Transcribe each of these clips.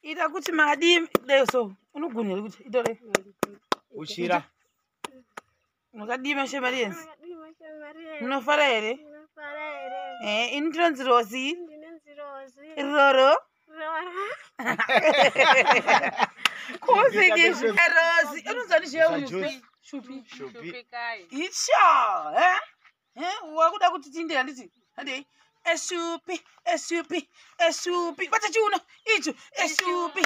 ita kuti makadi leso unogunira kuti itore uchira makadi Marians unofara here intonzi Rossy Roro kusiki Rossy unozani cheupi shupi kai icha wakuda kuti tindira nditi hande Shupi bata chuno icho Shupi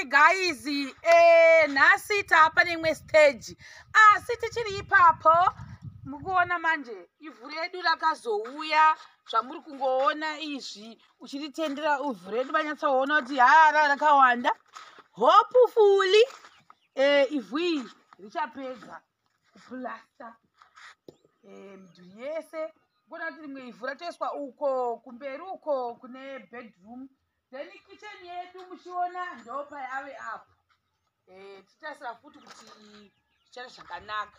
guys, nasi tapa nemwe stage asi tichiri ipapo mukuona manje ivhu redu rakazouya zvamuri kungoona izvi uchiritendera ivhu redu vanyatsaona kuti rakawanda hopefully ivhu iyi richapedza kuplasta midhuri yese kuona kuti rimwe ivhu ratoiswa uko kumberi uko kune bedroom. Then kitchen yedu muchiona ndo payave apo. Titasira futi kuti zvichara zvakanaka.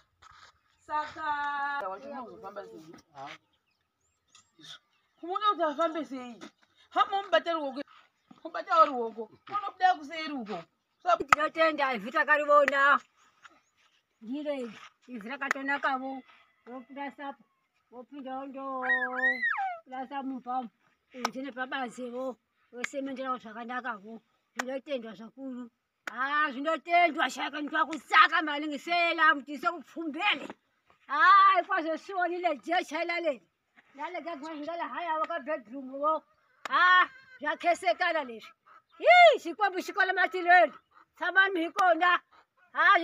Saka wachizofamba sei? Kumuna kuti afambe sei? Hama mubata ruoko. Mubata ruoko. Unokuda kusei ruoko. Tinotenda ivhu takarivona. Ndire ivhu rakatonakavo. Woplasa wopinda ndo plasa mupambo. Ndine pabazevo. Wesemendera zvakanakawo zvinotendwa zvikuru zvinotendwa shaka ndwakusaka maningi sela mutise kupfumbele kwazosiwonile jecha ilale lalegagwa ngala haya waka bedroom wo zvakesekana leswi xikwembu xikola matilweni tsamani hikona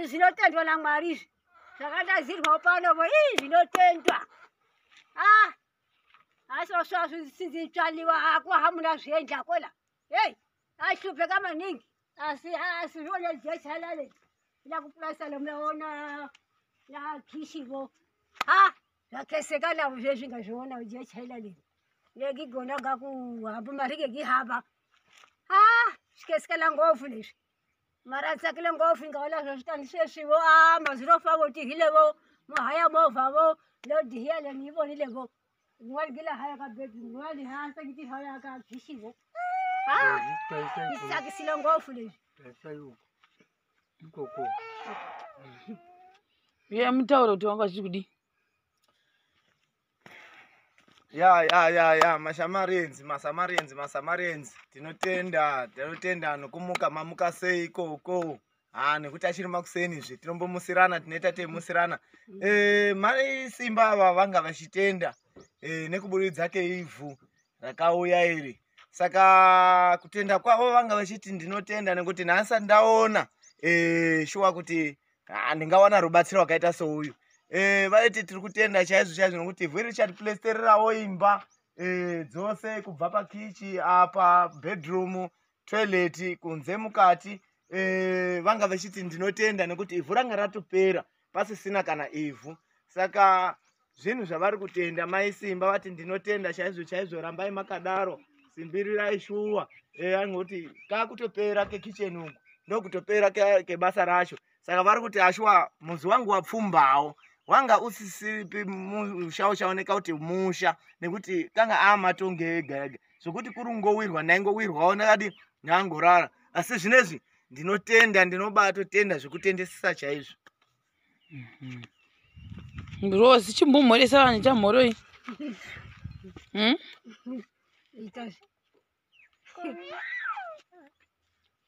zvinotendwa naMwari zvakandazirwa panovo zvinotendwa asoswa sizitsvaliwa ako hamuna zviendla kola ahlupeka maningi asi zvone jecha lale ila kuplasa lomuona la kishivo zvakesekana zvezvi ngazviona jecha lale lekigona gakuhamba marike gihamba zvikesekana ngofu leswi mara tsakile ngofu ngawala zvazvitandisesvivo mazvirofa votihilevo muhaya movhavo lodihiyale niyivonilevo Gila haya ka bedroom, wali hasa kiti haya ka kishivo. Isaki silongo fule. Koko. Ye mtauro kuti wanga chikudi. Ya masamarenzi tinotenda nokumuka mamuka sei koko. Nekuti achiri makuseni zve tinombomusirana tinoita teimusirana. Mai Simba ava vanga vachitenda nekuburidza keivhu rakauya iri. Saka kutenda kwavo vanga vachiti ndinotenda nekuti nhasi ndaona shuwa kuti ndingawana rubatsiro rwakaita souyu. Vaiti tiri kutenda chaizvo nokuti ivhu iri richatiplesitererawo imba dzose kubva pakichi apa bedroom toilet kunze mukati. Vanga vachiti ndinotenda nekuti ivhu ranga ratopera pasisina kana ivhu. Saka zvinhu zvavari kutenda mai Simba vati ndinotenda chaizvo rambai makadaro simbirirai shuwa. Angoti kakutopera kekicheni uku ndokutopera kebasa racho. Saka vari kuti ashuwa muzi wangu wapfumbawo wanga usisipi musha uchaoneka kuti musha nekuti kanga amatonge ega zvokuti kuri ngowirwa ndaingowirwawo ndakati ndangorara. Asi zvinezvi ndinotenda ndinobatotenda zvekutendesesa chaizvo. Rossy chimbomhoresa vanhu chamhoro iyi.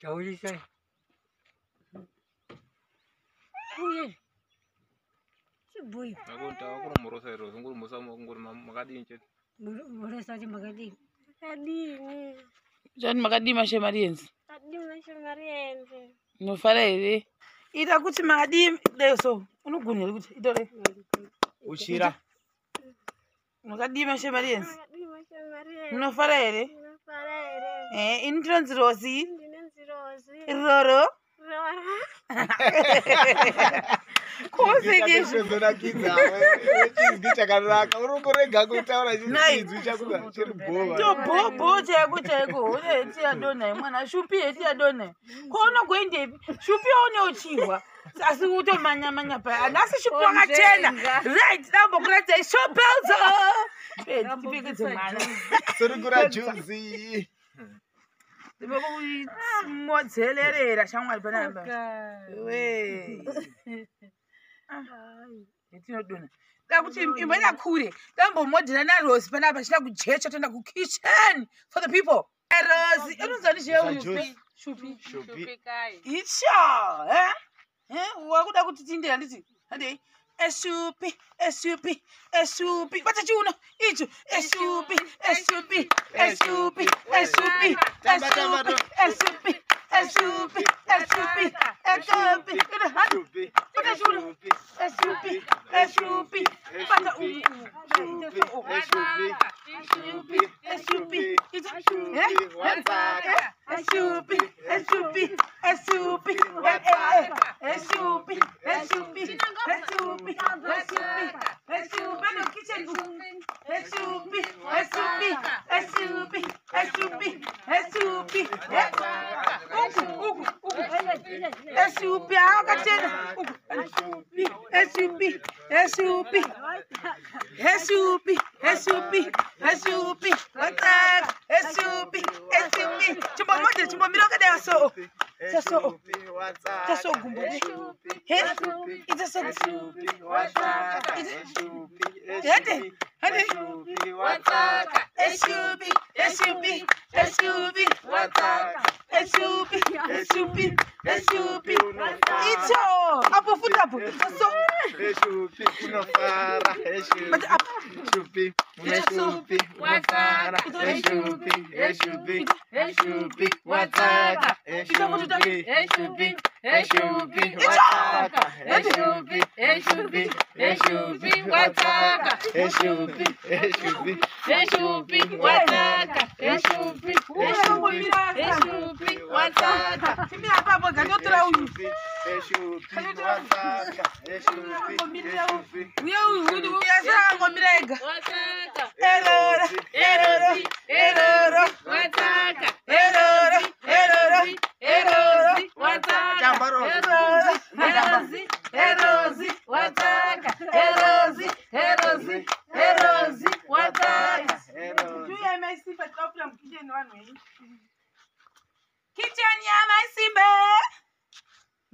Chaurisa. Uye. Chibuyi. Nakonta kurumorosa iro ngurumusa nguri makadini chete. Morosa chimakadini. Kadini. Chani makadini mashemarienzi. Kadini mashemarienzi. Nofara here. Ita kuti makadini deso. Unogona here kuti itore. Ushira. Makadini mashemarienzi. Kadini mashemarienzi. Nofara here. Nofara here. Intonzi Rossy. Ndinonzi Rossy. Roro. chakanaka urukurega kutaura chizvi chakuda chiri bhobo chaiko chaiko tiyadonha mwana shupi yetiyadonha kwaunogoendepi shupi yauneuchirwa asi utomanya paya nhasi shupi wakachena right dambokuradzai shopelzo tipfekedze mwana sorikura juzi modzelerera shamwari panamba yetinodonha da kuti imba yakure dambomodhera naRossy panapa china kujecha toenda kukitchen for the people. Rossy inonzani zveuyu shupi icha wakuda kuti tindera nditi handei eshupi bata chiuno icho eshupi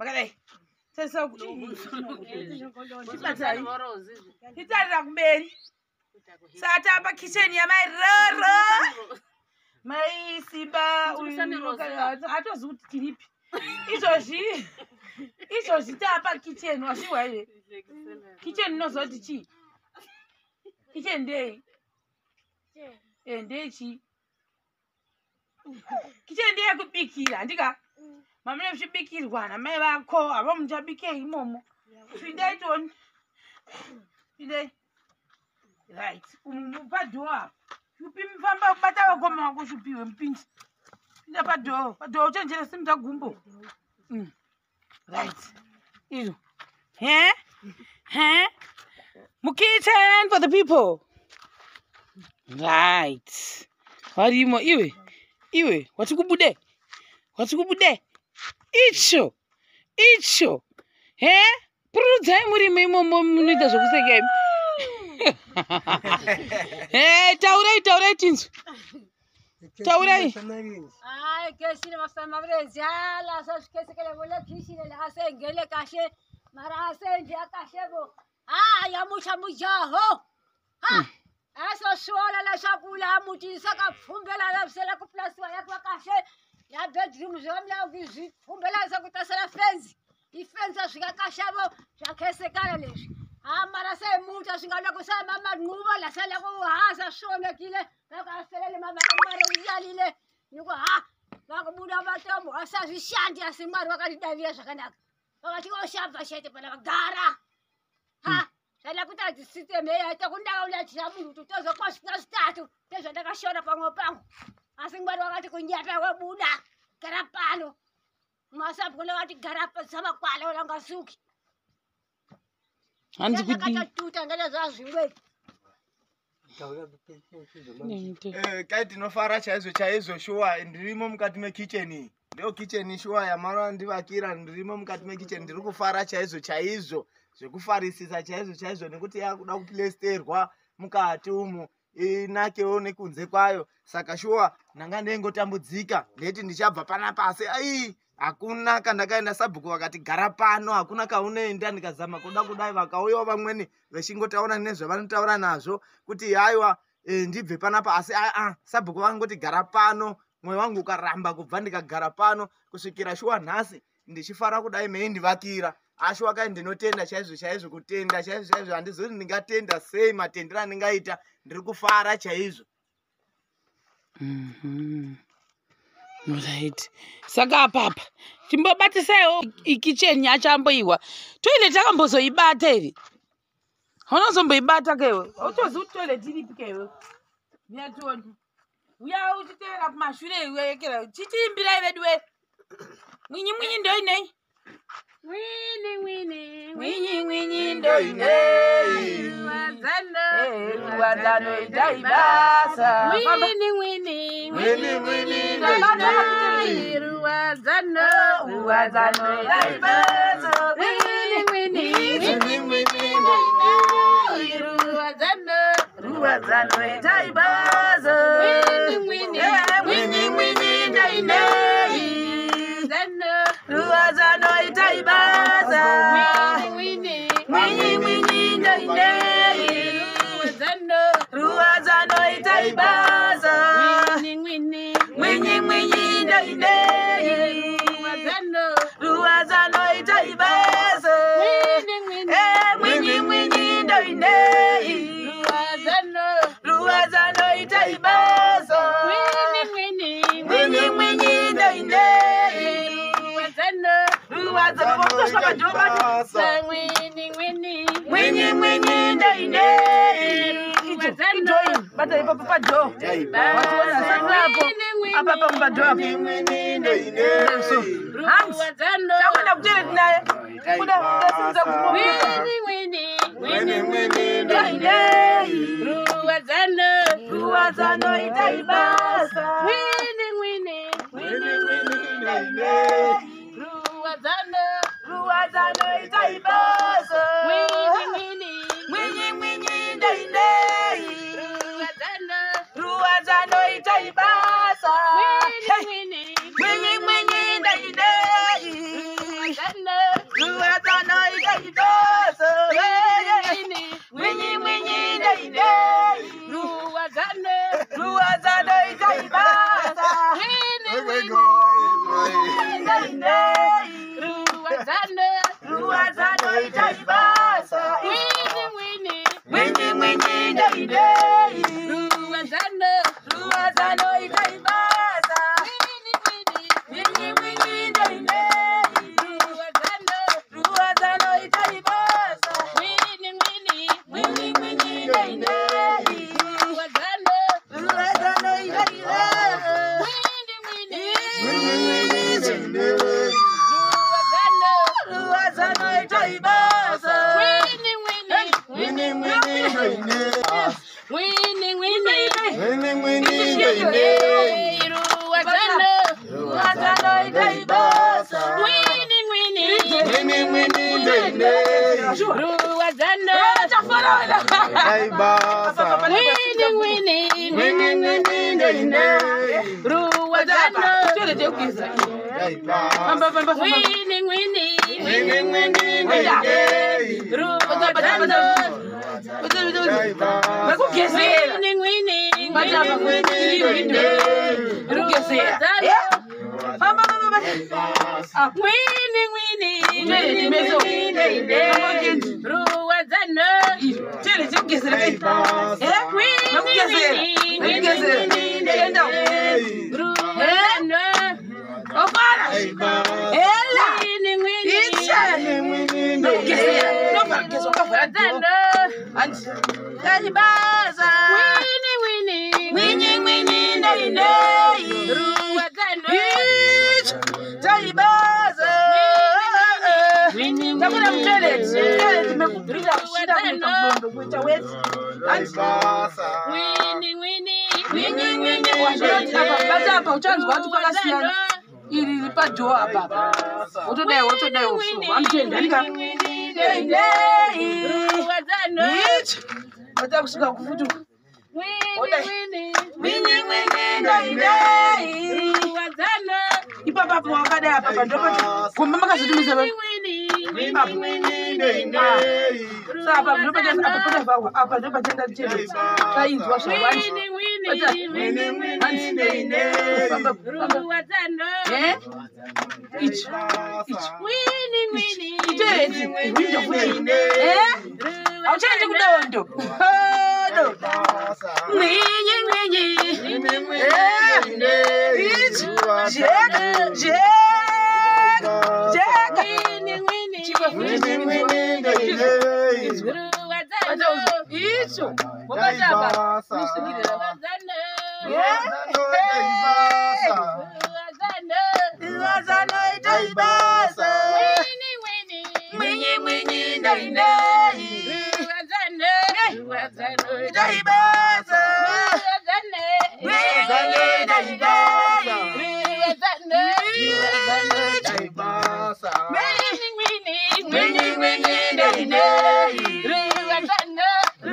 Makadai. Sasa kuti. Titarira kumberi. Satamba kitchen ya mai roro. Mai Simba hatozi kuti tiripi. Izvozvi tapa kitchen washiwa here. Kitchen inozoti chi? Kitchen ndei. Ndei chi? Kitchen ndei yekubikira handika? Mamune muchibikirwa namai vako avo muchabikei imomo. Pindai toni. Pindai. Right. Padhoa. Shupi mfamba kubata wakoma wako shupiwe mpinji. Pinda padhoa. Padhoa uchenjere simta gumbo. Right. Izo. Kitchen for the people. Right. Warimo iwe watikubude. Icho. Purudza murime imomo munoita zvokuseka. Taurai tinzu. Taurai. Ai kesine masama vrezia la so kesekele vole kisine la asengele kashe mara asenje akashebo. Ya mujaho. Aso shola la shakula muti saka fumbela la sela ku place wa yakwa kashe. Ya bedroom zomla ugizi fumbela za kutasela fence. Ifence asika kashebo jakesekala leshi. Mara se muta singala kusama mama nguva la sela ku hasa shona kile akaselele mama mara uyalile niko vakubuda vatombo asazvishandi asi Mwari vakatidavira zvakanaka vakati oshabva shete pana vagara zvada kuti adzisiteme yaita kundakaulaitira munhu kuti tozokwasvika zvitatu tezvandakashora pamwe pangu asi Mwari vakati kunyapa wabuda gara pano masabhula vati gara pazamakwala ulangasuki hanzi kuti akatatuta ngada zvazvingweti kai tinofara chaizvo shuwa ndirimo mukati mekitchen. Ndio kitchen shuwa yamara ndivakira ndirimo mukati mekitchen ndiri kufara chaizvo zvekufarisisa chaizvo nekuti yakuda kuplasterwa mukati umu inakewo nekunze kwayo. Saka shuwa nanga ndengotambudzika ndeti ndichabva panapa asi hakuna kandakaenda sabhuku vakati gara pano hakuna kaunoenda ndikazama kuda kudai vakauyawo vamweni vechingotaura nezvavanotaura nazvo kuti haiwa ndibve panapa asi sabhuku vangoti gara pano. Mwoyo wangu ukaramba kubva ndikagara pano kusvikira shuwa nhasi ndichifara kudai meindivakira. Ashuwa kai ndinotenda chaizvo kutenda chaizvo handizoti ndingatenda sei matendero andingaita ndiri kufara chaizvo. Right. Saka apapa timbobatisaiwo ikitchen yachamboiwa. Toilet akambozoibata iri. Haunozomboibata kewe. Autozi kuti toilet iripi kewe. Nyatoni. Uya uchitera kumashure iwe yekera. Chitimbira ivedwe. Mwinyi ndo inei. Mwinyi ndo inei. Ruwazano itaibasa. Mwinyi ruwazano itaibasa. Ruwazano itaibasa. Ruwazano itaibasa. Ruwazano itaibasa. Ruwazano itaibasa. Ruwazano itaibasa. ibasa. Winnie, Winnie, day, day. Ruwazane, Ruwazane, day, ibasa. Winnie, Day, Winnie, day. Ruwazane, Ruwazane, day, ibasa. Winnie, Winnie, Winnie, Winnie, day, day. Ruwazane, Ruwazane, day, ibasa. Winnie, Winnie, day, day. Ruwazane, Ruwazane, day, ibasa. Winnie, Winnie, Winnie, Winnie, day, day. Ruwazane,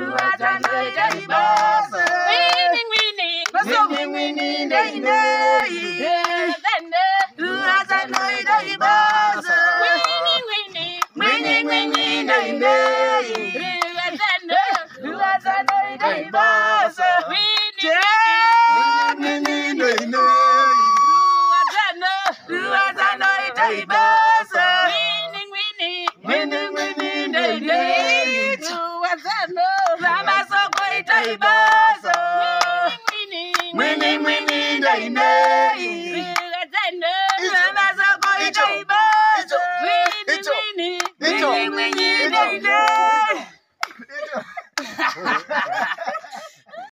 Ruwazane, day, ibasa. Winnie, Winnie, Ruwazane, day, ibasa. Winnie,